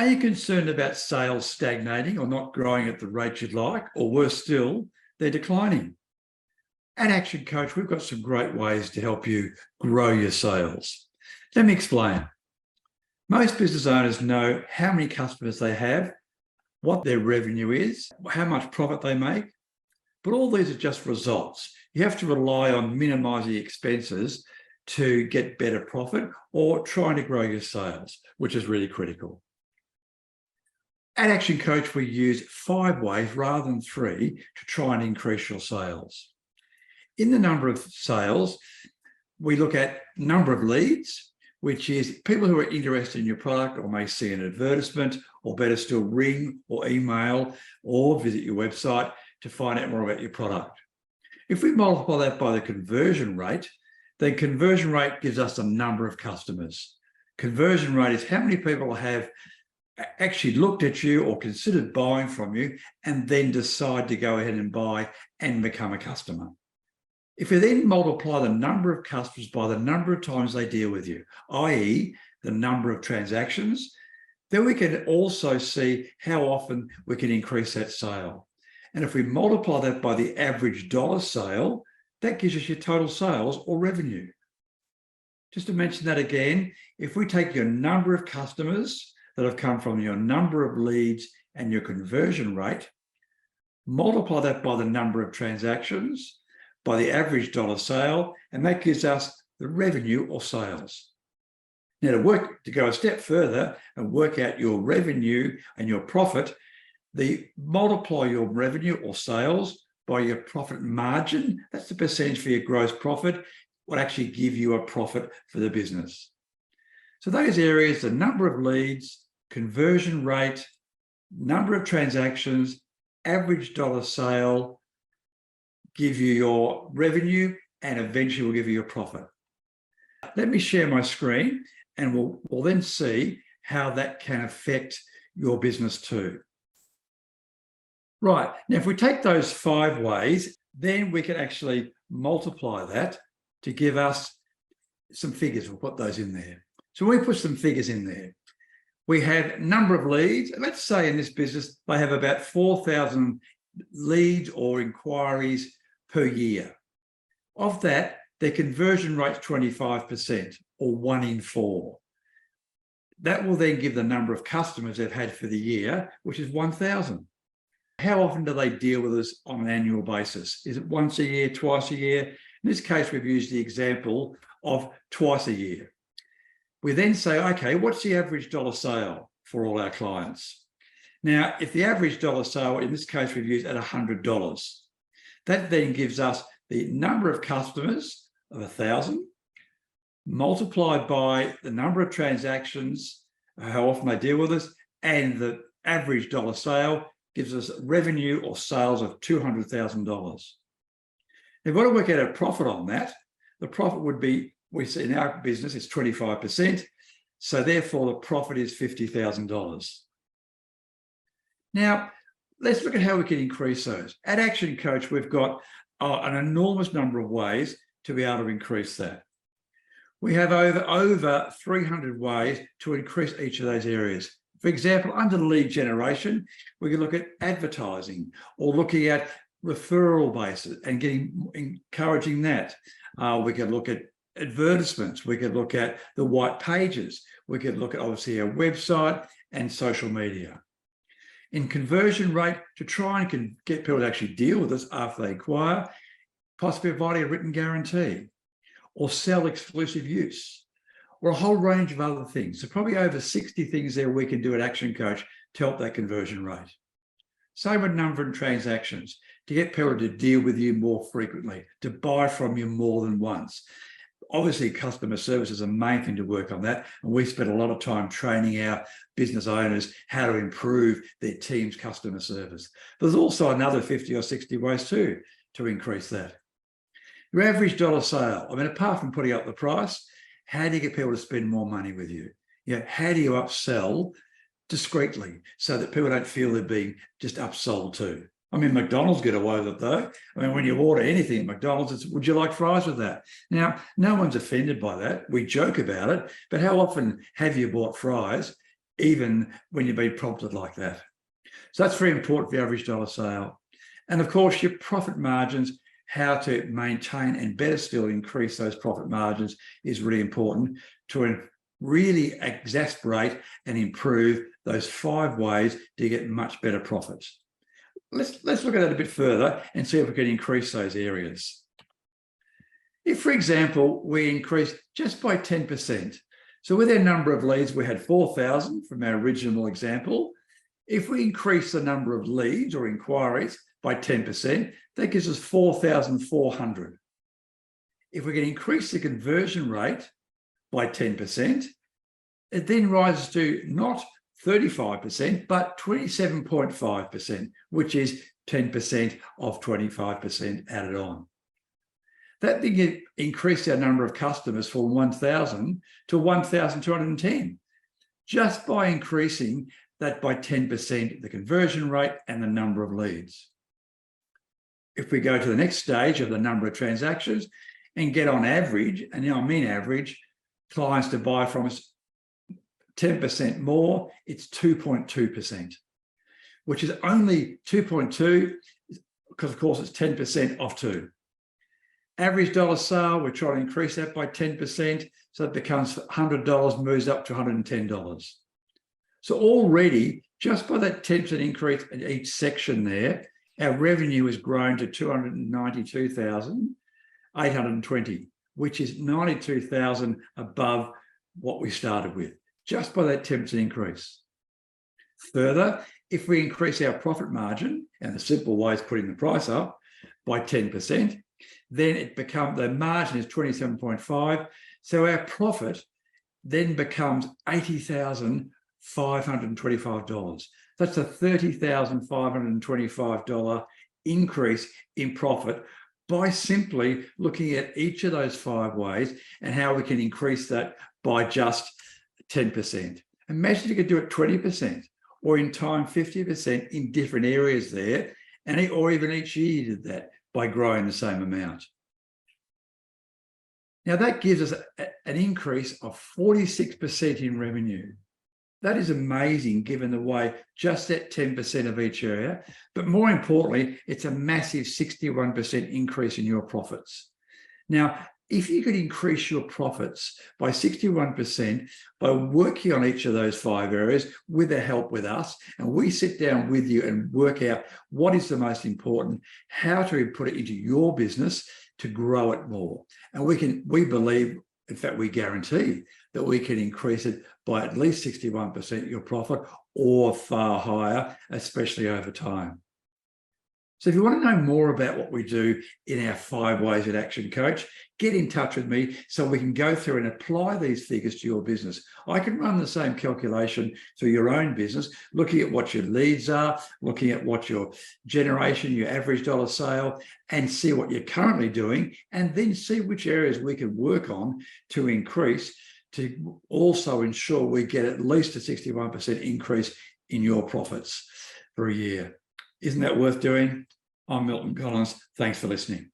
Are you concerned about sales stagnating or not growing at the rate you'd like, or worse still, they're declining? At Action Coach, we've got some great ways to help you grow your sales. Let me explain. Most business owners know how many customers they have, what their revenue is, how much profit they make, but all these are just results. You have to rely on minimizing expenses to get better profit or trying to grow your sales, which is really critical. At Action Coach, we use 5 ways rather than 3 to try and increase your sales. In the number of sales, we look at number of leads, which is people who are interested in your product or may see an advertisement, or better still, ring or email or visit your website to find out more about your product. If we multiply that by the conversion rate, then conversion rate gives us a number of customers. Conversion rate is how many people have actually looked at you or considered buying from you and then decide to go ahead and buy and become a customer. If we then multiply the number of customers by the number of times they deal with you, i.e. the number of transactions, then we can also see how often we can increase that sale. And if we multiply that by the average dollar sale, that gives us your total sales or revenue. Just to mention that again, if we take your number of customers that have come from your number of leads and your conversion rate, multiply that by the number of transactions, by the average dollar sale, and that gives us the revenue or sales. Now, to go a step further and work out your revenue and your profit, multiply your revenue or sales by your profit margin. That's the percentage for your gross profit, what actually give you a profit for the business. So those areas, the number of leads, conversion rate, number of transactions, average dollar sale, give you your revenue, and eventually will give you your profit. Let me share my screen and we'll then see how that can affect your business too. Right, now if we take those 5 ways, then we can actually multiply that to give us some figures. We'll put those in there. So we put some figures in there. We have number of leads. Let's say in this business, they have about 4,000 leads or inquiries per year. Of that, their conversion rate's 25%, or 1 in 4. That will then give the number of customers they've had for the year, which is 1,000. How often do they deal with us on an annual basis? Is it once a year, twice a year? In this case, we've used the example of twice a year. We then say, okay, what's the average dollar sale for all our clients? Now, if the average dollar sale, in this case, we've used at $100, that then gives us the number of customers of 1,000 multiplied by the number of transactions, how often they deal with us, and the average dollar sale gives us revenue or sales of $200,000. If we want to work out a profit on that, the profit would be, we see in our business, it's 25%. So therefore, the profit is $50,000. Now, let's look at how we can increase those. At Action Coach, we've got an enormous number of ways to be able to increase that. We have over 300 ways to increase each of those areas. For example, under lead generation, we can look at advertising or looking at referral basis and encouraging that. We can look at advertisements. We could look at the white pages. We could look at obviously our website and social media. In conversion rate, to try and get people to actually deal with us after they inquire, possibly providing a written guarantee or sell exclusive use or a whole range of other things. So probably over 60 things there we can do at Action Coach to help that conversion rate. Same with number of transactions, to get people to deal with you more frequently, to buy from you more than once. Obviously, customer service is a main thing to work on that. And we spend a lot of time training our business owners how to improve their team's customer service. There's also another 50 or 60 ways too to increase that. Your average dollar sale, I mean, apart from putting up the price, how do you get people to spend more money with you? How do you upsell discreetly so that people don't feel they're being just upsold to? I mean, McDonald's get away with it though. I mean, when you order anything at McDonald's, it's, would you like fries with that? Now, no one's offended by that. We joke about it, but how often have you bought fries even when you've been prompted like that. So that's very important for the average dollar sale. And of course, your profit margins, how to maintain and better still increase those profit margins is really important to really exasperate and improve those 5 ways to get much better profits. Let's look at that a bit further and see if we can increase those areas. If, for example, we increase just by 10%, so with our number of leads, we had 4,000 from our original example. If we increase the number of leads or inquiries by 10%, that gives us 4,400. If we can increase the conversion rate by 10%, it then rises to not 35%, but 27.5%, which is 10% of 25% added on. That then increased our number of customers from 1,000 to 1,210, just by increasing that by 10%, the conversion rate and the number of leads. If we go to the next stage of the number of transactions and get on average, and now I mean average, clients to buy from us 10% more, it's 2.2%, which is only 2.2 because, of course, it's 10% of 2. Average dollar sale, we're trying to increase that by 10%, so it becomes $100, moves up to $110. So already, just by that 10% increase in each section there, our revenue has grown to $292,820, which is $92,000 above what we started with, just by that 10% increase. Further, if we increase our profit margin, and the simple way is putting the price up by 10%, then the margin is 27.5. So our profit then becomes $80,525. That's a $30,525 increase in profit by simply looking at each of those 5 ways and how we can increase that by just 10%. Imagine you could do it 20% or in time 50% in different areas there, or even each year you did that by growing the same amount. Now that gives us an increase of 46% in revenue. That is amazing given the way just that 10% of each area, but more importantly, it's a massive 61% increase in your profits. Now, if you could increase your profits by 61% by working on each of those 5 areas with the help with us, and we sit down with you and work out what is the most important, how to put it into your business to grow it more. And we believe, in fact, we guarantee that we can increase it by at least 61% your profit or far higher, especially over time. So if you want to know more about what we do in our 5 Ways in Action Coach, get in touch with me so we can go through and apply these figures to your business. I can run the same calculation through your own business, looking at what your leads are, looking at what your generation, your average dollar sale, and see what you're currently doing, and then see which areas we can work on to increase, to also ensure we get at least a 61% increase in your profits for a year. Isn't that worth doing? I'm Milton Collins. Thanks for listening.